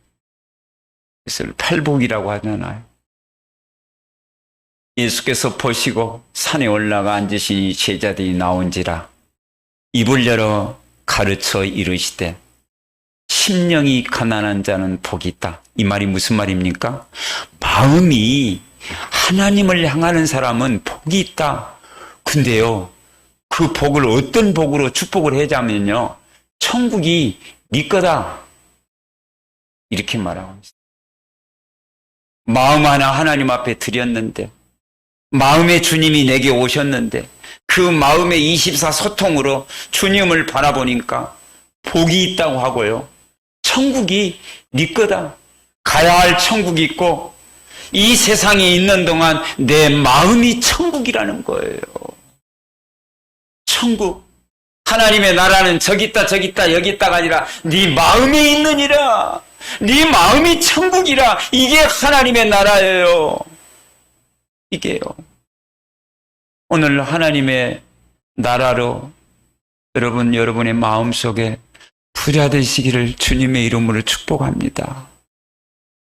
그것을 팔복이라고 하잖아요. 예수께서 보시고 산에 올라가 앉으시니 제자들이 나온지라 입을 열어 가르쳐 이르시되 심령이 가난한 자는 복이 있다. 이 말이 무슨 말입니까? 마음이 하나님을 향하는 사람은 복이 있다. 근데요, 그 복을 어떤 복으로 축복을 하자면요, 천국이 네 거다. 이렇게 말하고 있습니다. 마음 하나 하나님 앞에 드렸는데, 마음의 주님이 내게 오셨는데, 그 마음의 24 소통으로 주님을 바라보니까 복이 있다고 하고요. 천국이 네 거다. 가야 할 천국이 있고, 이 세상에 있는 동안 내 마음이 천국이라는 거예요. 천국. 하나님의 나라는 저기 있다 저기 있다 여기 있다가 아니라 네 마음에 있느니라. 네 마음이 천국이라. 이게 하나님의 나라예요. 이게요. 오늘 하나님의 나라로 여러분의 마음속에 부자 되시기를 주님의 이름으로 축복합니다.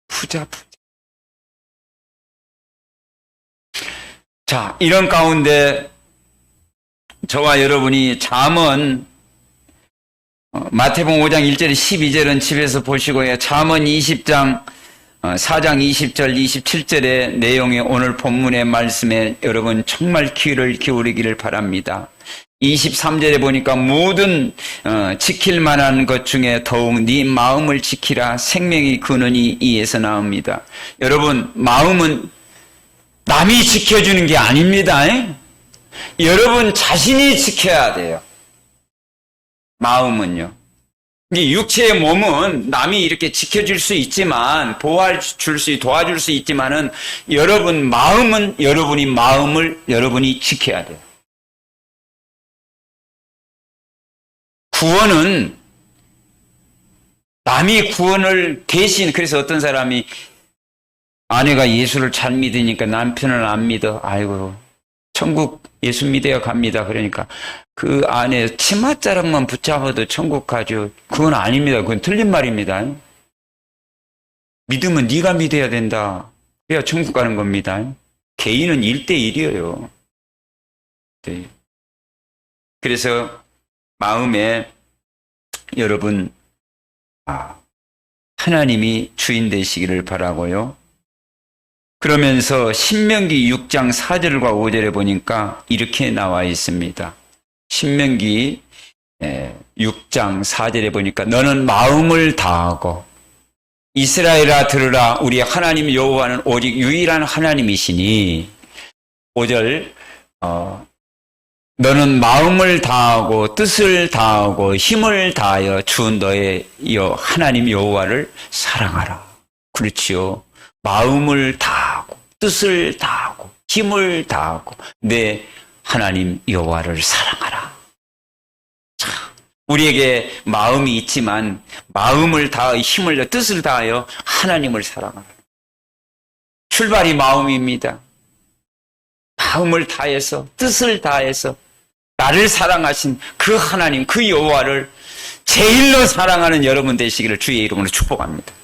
부자. 자, 이런 가운데 저와 여러분이 잠언 마태복음 5장 1절 12절은 집에서 보시고요. 잠언 20장 4장 20절 27절의 내용이 오늘 본문의 말씀에 여러분 정말 귀를 기울이기를 바랍니다. 23절에 보니까 모든 지킬 만한 것 중에 더욱 네 마음을 지키라. 생명의 근원이 이에서 나옵니다. 여러분, 마음은 남이 지켜주는 게 아닙니다. 여러분 자신이 지켜야 돼요. 마음은요. 육체의 몸은 남이 이렇게 지켜줄 수 있지만, 도와줄 수 있지만은, 여러분 마음은 여러분이 마음을 여러분이 지켜야 돼요. 구원은 남이 구원을 대신, 그래서 어떤 사람이 아내가 예수를 잘 믿으니까 남편을 안 믿어. 아이고, 천국 예수 믿어야 갑니다. 그러니까 그 안에 치맛자락만 붙잡아도 천국 가죠. 그건 아닙니다. 그건 틀린 말입니다. 믿으면 네가 믿어야 된다. 그래야 천국 가는 겁니다. 개인은 1대1이에요. 네. 그래서 마음에 여러분 하나님이 주인 되시기를 바라고요. 그러면서 신명기 6장 4절과 5절에 보니까 이렇게 나와 있습니다. 신명기 6장 4절에 보니까 너는 마음을 다하고 이스라엘아 들으라. 우리 하나님 여호와는 오직 유일한 하나님이시니 5절 너는 마음을 다하고 뜻을 다하고 힘을 다하여 주 너의 하나님 여호와를 사랑하라. 그렇지요. 마음을 다하고 뜻을 다하고 힘을 다하고 내 하나님 여호와를 사랑하라. 자, 우리에게 마음이 있지만 마음을 다하여 힘을 다하여 뜻을 다하여 하나님을 사랑하라. 출발이 마음입니다. 마음을 다해서 뜻을 다해서 나를 사랑하신 그 하나님 그 여호와를 제일로 사랑하는 여러분 되시기를 주의 이름으로 축복합니다.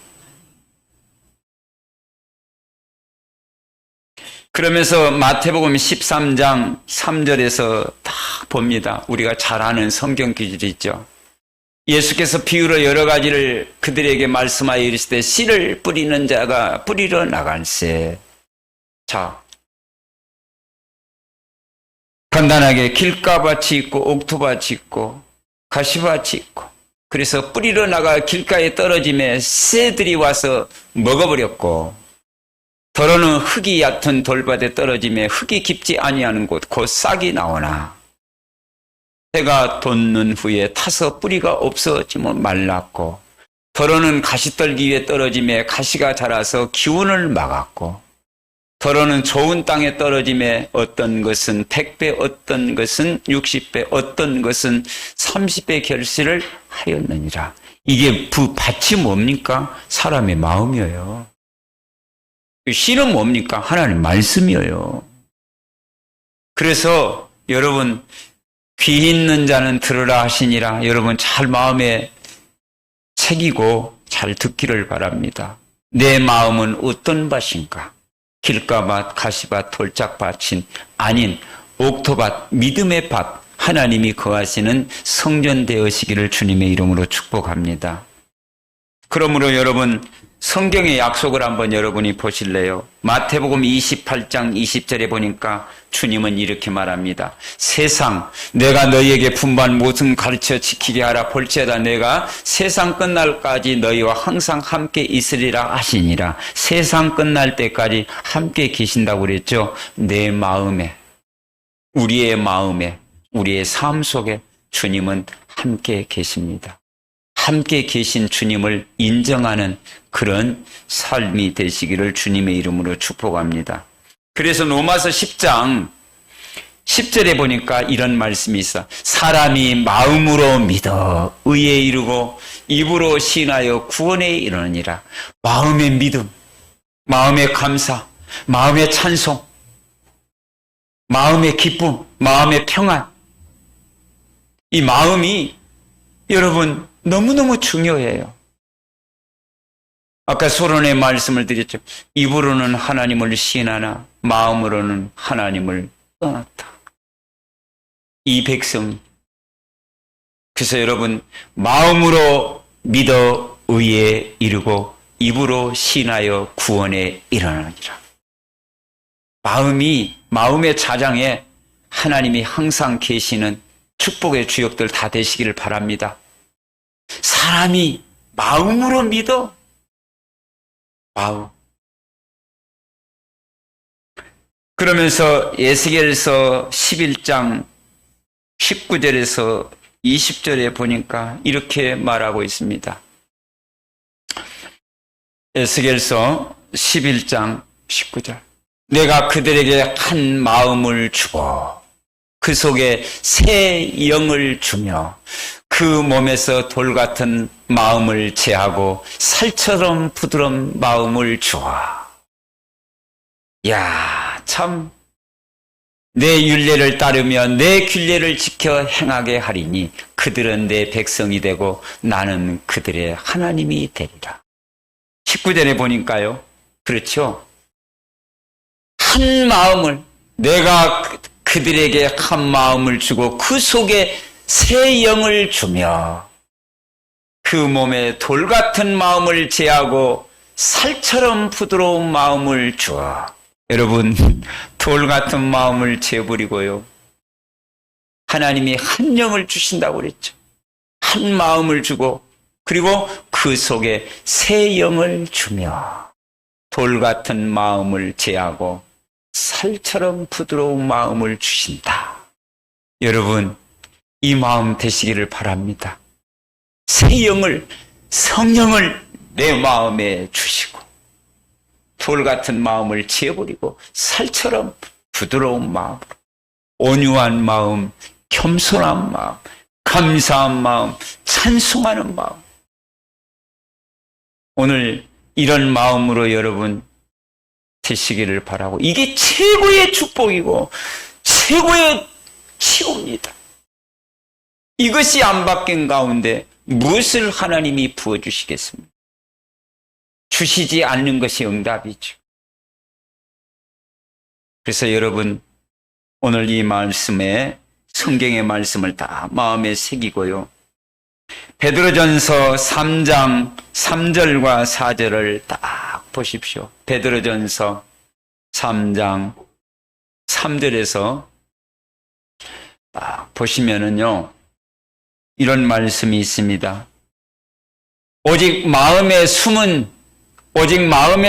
그러면서 마태복음 13장 3절에서 다 봅니다. 우리가 잘 아는 성경 기질이 있죠. 예수께서 비유로 여러 가지를 그들에게 말씀하여 이르시되 씨를 뿌리는 자가 뿌리러 나갈새. 자, 간단하게 길가밭이 있고 옥토밭이 있고 가시밭이 있고, 그래서 뿌리러 나가 길가에 떨어짐에 새들이 와서 먹어버렸고, 더러는 흙이 얕은 돌밭에 떨어짐에 흙이 깊지 아니하는 곳 곧 싹이 나오나 해가 돋는 후에 타서 뿌리가 없어지면 말랐고 더러는 가시떨기 위에 떨어짐에 가시가 자라서 기운을 막았고, 더러는 좋은 땅에 떨어짐에 어떤 것은 100배, 어떤 것은 60배, 어떤 것은 30배 결실을 하였느니라. 이게 밭이 뭡니까? 사람의 마음이에요. 씨는 뭡니까? 하나님 말씀이에요. 그래서 여러분, 귀 있는 자는 들으라 하시니라. 여러분 잘 마음에 새기고 잘 듣기를 바랍니다. 내 마음은 어떤 밭인가? 길가밭, 가시밭, 돌짝밭이 아닌 옥토밭, 믿음의 밭, 하나님이 거하시는 성전 되어시기를 주님의 이름으로 축복합니다. 그러므로 여러분, 성경의 약속을 한번 여러분이 보실래요? 마태복음 28장 20절에 보니까 주님은 이렇게 말합니다. 세상 내가 너희에게 분반 모든 가르쳐 지키게 하라. 볼지어다 내가 세상 끝날까지 너희와 항상 함께 있으리라 하시니라. 세상 끝날 때까지 함께 계신다고 그랬죠. 내 마음에, 우리의 마음에, 우리의 삶 속에 주님은 함께 계십니다. 함께 계신 주님을 인정하는 그런 삶이 되시기를 주님의 이름으로 축복합니다. 그래서 로마서 10장 10절에 보니까 이런 말씀이 있어. 사람이 마음으로 믿어 의에 이르고 입으로 신하여 구원에 이르느니라. 마음의 믿음, 마음의 감사, 마음의 찬송, 마음의 기쁨, 마음의 평안. 이 마음이 여러분 너무너무 중요해요. 아까 소론의 말씀을 드렸죠. 입으로는 하나님을 시인하나 마음으로는 하나님을 떠났다. 이 백성이. 그래서 여러분 마음으로 믿어 의에 이르고 입으로 시인하여 구원에 이르느니라. 마음의 자장에 하나님이 항상 계시는 축복의 주역들 다 되시기를 바랍니다. 사람이 마음으로 믿어. 마음. 그러면서 에스겔서 11장 19절에서 20절에 보니까 이렇게 말하고 있습니다. 에스겔서 11장 19절. 내가 그들에게 한 마음을 주고 그 속에 새 영을 주며 그 몸에서 돌 같은 마음을 제하고 살처럼 부드러운 마음을 주어. 야, 참 내 율례를 따르며 내 규례를 지켜 행하게 하리니 그들은 내 백성이 되고 나는 그들의 하나님이 되리라. 19절에 보니까요. 그렇죠. 한 마음을 내가 그들에게 한 마음을 주고 그 속에 새 영을 주며 그 몸에 돌 같은 마음을 제하고 살처럼 부드러운 마음을 주어. 여러분, 돌 같은 마음을 제버리고요. 하나님이 한 영을 주신다고 그랬죠. 한 마음을 주고 그리고 그 속에 새 영을 주며 돌 같은 마음을 제하고 살처럼 부드러운 마음을 주신다. 여러분, 이 마음 되시기를 바랍니다. 새 영을, 성령을 내 마음에 주시고 돌 같은 마음을 지어버리고 살처럼 부드러운 마음, 온유한 마음, 겸손한 마음, 감사한 마음, 찬송하는 마음. 오늘 이런 마음으로 여러분 되시기를 바라고, 이게 최고의 축복이고 최고의 치유입니다. 이것이 안 바뀐 가운데 무엇을 하나님이 부어주시겠습니까? 주시지 않는 것이 응답이죠. 그래서 여러분, 오늘 이 말씀에 성경의 말씀을 다 마음에 새기고요. 베드로전서 3장 3절과 4절을 딱 보십시오. 베드로전서 3장 3절에서 딱 보시면은요, 이런 말씀이 있습니다. 오직 마음에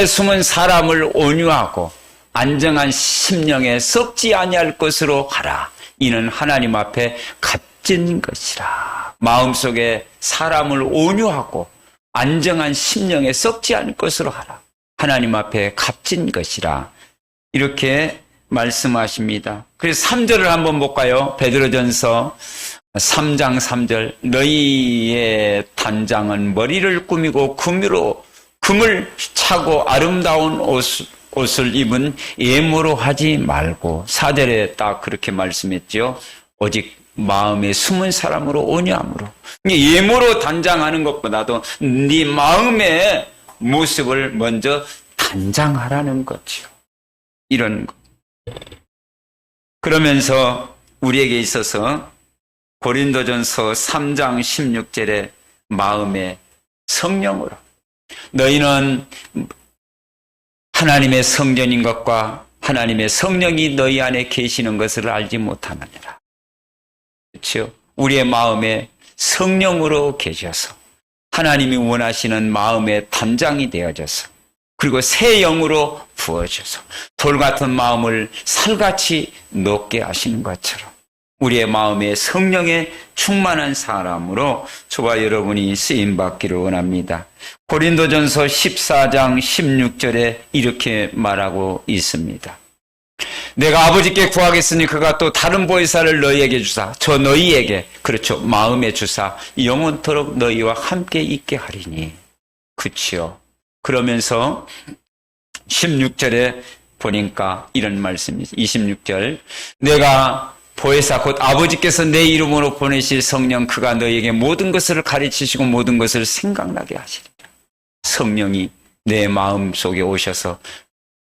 숨은 사람을 온유하고 안정한 심령에 썩지 아니할 것으로 하라. 이는 하나님 앞에 값진 것이라. 마음속에 사람을 온유하고 안정한 심령에 썩지 않을 것으로 하라. 하나님 앞에 값진 것이라. 이렇게 말씀하십니다. 그래서 3절을 한번 볼까요? 베드로전서 3장 3절. 너희의 단장은 머리를 꾸미고 금을 차고 아름다운 옷을 입은 예모로 하지 말고, 4절에 딱 그렇게 말씀했죠. 오직 마음에 숨은 사람으로 온유함으로. 예모로 단장하는 것보다도 네 마음의 모습을 먼저 단장하라는 거죠. 이런 거. 그러면서 우리에게 있어서 고린도전서 3장 16절에 마음의 성령으로, 너희는 하나님의 성전인 것과 하나님의 성령이 너희 안에 계시는 것을 알지 못하느니라. 그렇죠? 우리의 마음에 성령으로 계셔서 하나님이 원하시는 마음의 단장이 되어져서, 그리고 새 영으로 부어져서 돌 같은 마음을 살같이 녹게 하시는 것처럼 우리의 마음에 성령에 충만한 사람으로 저와 여러분이 쓰임받기를 원합니다. 고린도전서 14장 16절에 이렇게 말하고 있습니다. 내가 아버지께 구하겠으니 그가 또 다른 보혜사를 너희에게 주사, 저 너희에게, 그렇죠, 마음에 주사 영원토록 너희와 함께 있게 하리니. 그치요. 그러면서 16절에 보니까 이런 말씀이, 26절, 내가 보혜사 곧 아버지께서 내 이름으로 보내실 성령, 그가 너희에게 모든 것을 가르치시고 모든 것을 생각나게 하시리라. 성령이 내 마음 속에 오셔서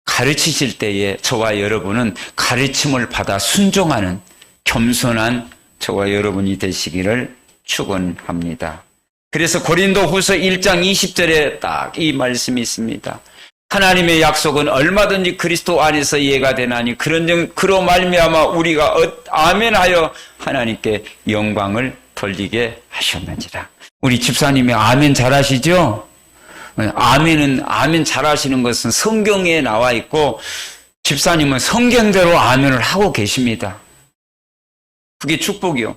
가르치실 때에 저와 여러분은 가르침을 받아 순종하는 겸손한 저와 여러분이 되시기를 축원합니다. 그래서 고린도후서 1장 20절에 딱 이 말씀이 있습니다. 하나님의 약속은 얼마든지 그리스도 안에서 이해가 되나니 그로 말미암아 우리가 아멘하여 하나님께 영광을 돌리게 하셨느니라. 우리 집사님이 아멘 잘하시죠? 아멘 잘하시는 것은 성경에 나와 있고, 집사님은 성경대로 아멘을 하고 계십니다. 그게 축복이요.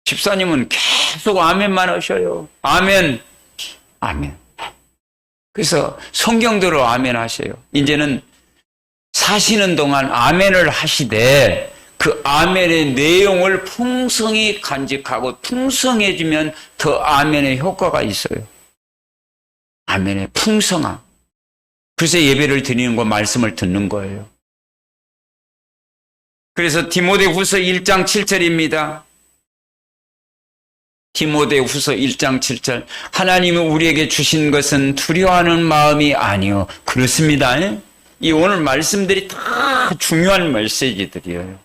집사님은 계속 아멘만 하셔요. 아멘. 그래서 성경대로 아멘 하셔요. 이제는 사시는 동안 아멘을 하시되 그 아멘의 내용을 풍성히 간직하고 풍성해지면 더 아멘의 효과가 있어요. 아멘의 풍성함. 그래서 예배를 드리는 거, 말씀을 듣는 거예요. 그래서 디모데후서 1장 7절입니다. 디모데후서 1장 7절. 하나님이 우리에게 주신 것은 두려워하는 마음이 아니요. 그렇습니다. 이 오늘 말씀들이 다 중요한 메시지들이에요.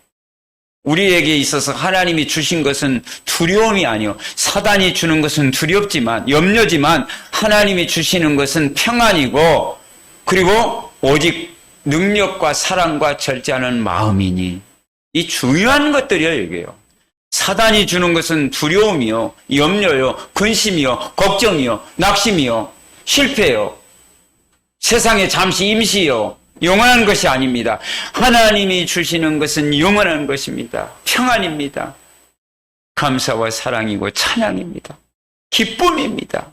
우리에게 있어서 하나님이 주신 것은 두려움이 아니요. 사단이 주는 것은 두렵지만, 염려지만, 하나님이 주시는 것은 평안이고, 그리고 오직 능력과 사랑과 절제하는 마음이니. 이 중요한 것들이에요, 이게요. 사단이 주는 것은 두려움이요, 염려요, 근심이요, 걱정이요, 낙심이요, 실패요, 세상에 잠시 임시요, 영원한 것이 아닙니다. 하나님이 주시는 것은 영원한 것입니다. 평안입니다. 감사와 사랑이고 찬양입니다. 기쁨입니다.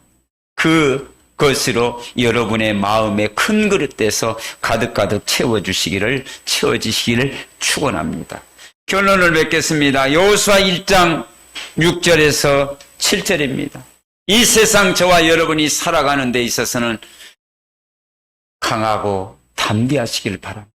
그것으로 여러분의 마음의 큰 그릇에서 가득가득 채워지시기를 축원합니다. 결론을 맺겠습니다. 여호수아 1장 6절에서 7절입니다. 이 세상 저와 여러분이 살아가는 데 있어서는 강하고 담대하시길 바랍니다.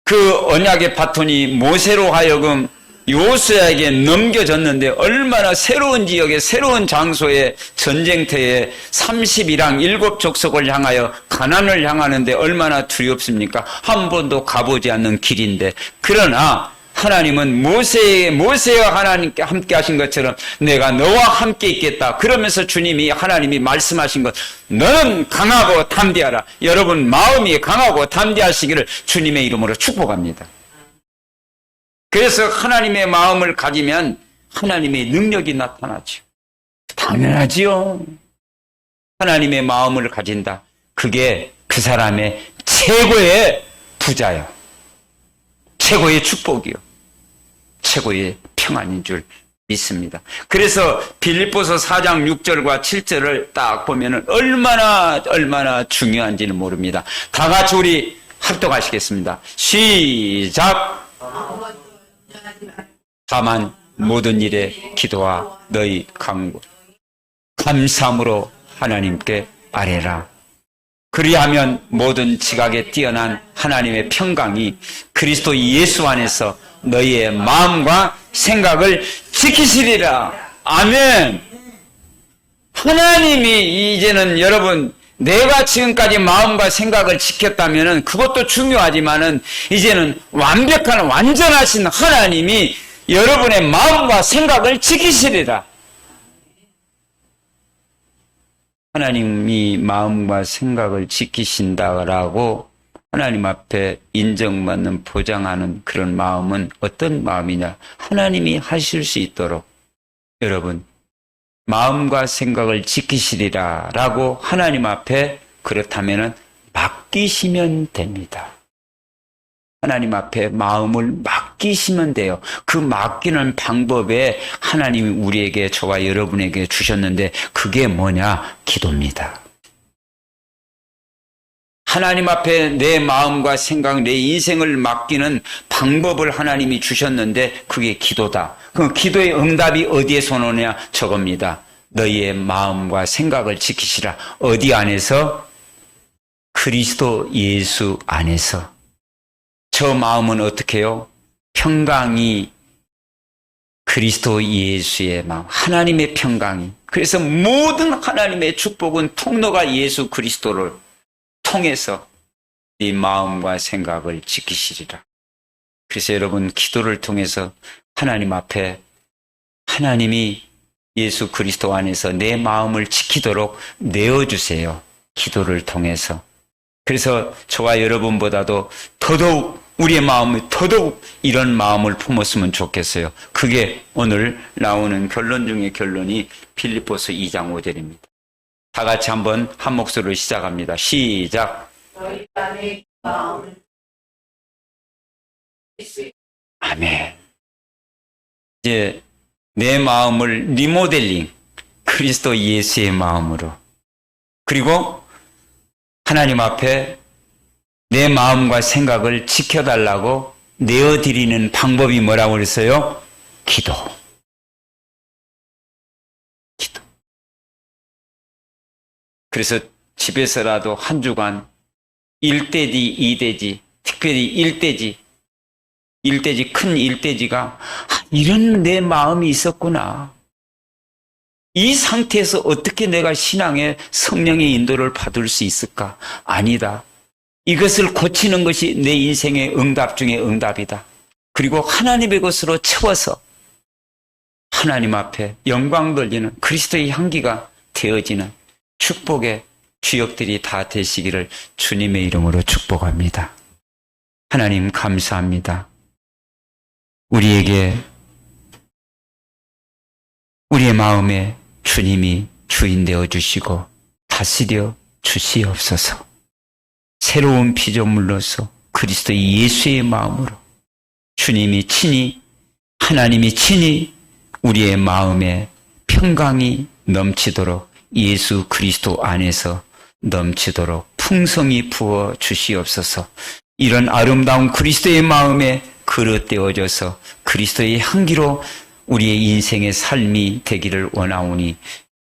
그 언약의 바톤이 모세로 하여금 여호수아에게 넘겨졌는데 얼마나 새로운 지역에, 새로운 장소에, 전쟁터에 30이랑 7족속을 향하여 가나안을 향하는데 얼마나 두렵습니까? 한 번도 가보지 않는 길인데. 그러나 하나님은 모세와 하나님께 함께 하신 것처럼 내가 너와 함께 있겠다. 그러면서 하나님이 말씀하신 것, 너는 강하고 담대하라. 여러분 마음이 강하고 담대하시기를 주님의 이름으로 축복합니다. 그래서 하나님의 마음을 가지면 하나님의 능력이 나타나죠. 당연하지요. 하나님의 마음을 가진다. 그게 그 사람의 최고의 부자요. 최고의 축복이요. 최고의 평안인 줄 믿습니다. 그래서 빌립보서 4장 6절과 7절을 딱 보면은 얼마나 중요한지는 모릅니다. 다 같이 우리 합독하시겠습니다. 시작. 다만 모든 일에 기도와 너희 간구 감사함으로 하나님께 아뢰라. 그리하면 모든 지각에 뛰어난 하나님의 평강이 그리스도 예수 안에서 너희의 마음과 생각을 지키시리라. 아멘. 하나님이 이제는 여러분, 내가 지금까지 마음과 생각을 지켰다면 그것도 중요하지만은 이제는 완벽한 완전하신 하나님이 여러분의 마음과 생각을 지키시리라. 하나님이 마음과 생각을 지키신다라고 하나님 앞에 인정받는, 보장하는 그런 마음은 어떤 마음이냐? 하나님이 하실 수 있도록 여러분 마음과 생각을 지키시리라 라고 하나님 앞에 그렇다면 맡기시면 됩니다. 하나님 앞에 마음을 맡기시면 돼요. 그 맡기는 방법에 하나님이 우리에게, 저와 여러분에게 주셨는데 그게 뭐냐? 기도입니다. 하나님 앞에 내 마음과 생각, 내 인생을 맡기는 방법을 하나님이 주셨는데 그게 기도다. 그 기도의 응답이 어디에서 오느냐? 저겁니다. 너희의 마음과 생각을 지키시라. 어디 안에서? 그리스도 예수 안에서. 저 마음은 어떻게 해요? 평강이 그리스도 예수의 마음, 하나님의 평강이. 그래서 모든 하나님의 축복은 통로가 예수 그리스도를 통해서 이 마음과 생각을 지키시리라. 그래서 여러분 기도를 통해서 하나님 앞에 하나님이 예수 그리스도 안에서 내 마음을 지키도록 내어주세요. 기도를 통해서. 그래서 저와 여러분보다도 더더욱 우리의 마음이 더더욱 이런 마음을 품었으면 좋겠어요. 그게 오늘 나오는 결론 중의 결론이 빌립보서 2장 5절입니다. 다 같이 한번 한 목소리로 시작합니다. 시작. 아멘. 이제 내 마음을 리모델링, 그리스도 예수의 마음으로, 그리고 하나님 앞에 내 마음과 생각을 지켜달라고 내어드리는 방법이 뭐라고 그랬어요? 기도. 기도. 그래서 집에서라도 한 주간 1대지, 2대지, 특별히 1대지, 큰 1대지가 이런 내 마음이 있었구나. 이 상태에서 어떻게 내가 신앙의 성령의 인도를 받을 수 있을까? 아니다. 이것을 고치는 것이 내 인생의 응답 중에 응답이다. 그리고 하나님의 것으로 채워서 하나님 앞에 영광 돌리는 그리스도의 향기가 되어지는 축복의 주역들이 다 되시기를 주님의 이름으로 축복합니다. 하나님 감사합니다. 우리에게, 우리의 마음에 주님이 주인 되어 주시고 다스려 주시옵소서. 새로운 피조물로서 그리스도 예수의 마음으로 주님이 친히, 하나님이 친히 우리의 마음에 평강이 넘치도록 예수 그리스도 안에서 넘치도록 풍성히 부어 주시옵소서. 이런 아름다운 그리스도의 마음에 그릇되어져서 그리스도의 향기로 우리의 인생의 삶이 되기를 원하오니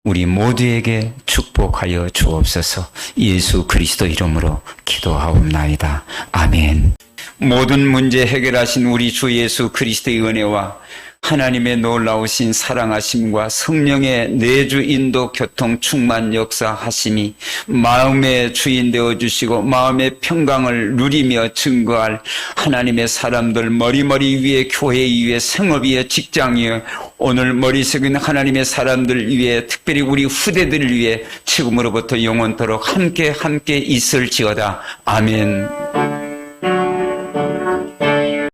우리 모두에게 축복하여 주옵소서. 예수 그리스도 이름으로 기도하옵나이다. 아멘. 모든 문제 해결하신 우리 주 예수 그리스도의 은혜와 하나님의 놀라우신 사랑하심과 성령의 내주 인도 교통 충만 역사하심이 마음의 주인 되어주시고 마음의 평강을 누리며 증거할 하나님의 사람들, 머리머리 위에 교회 위에 생업 위에 직장 위에 오늘 머리 숙인 하나님의 사람들 위에 특별히 우리 후대들 위에 지금으로부터 영원토록 함께 있을지어다. 아멘.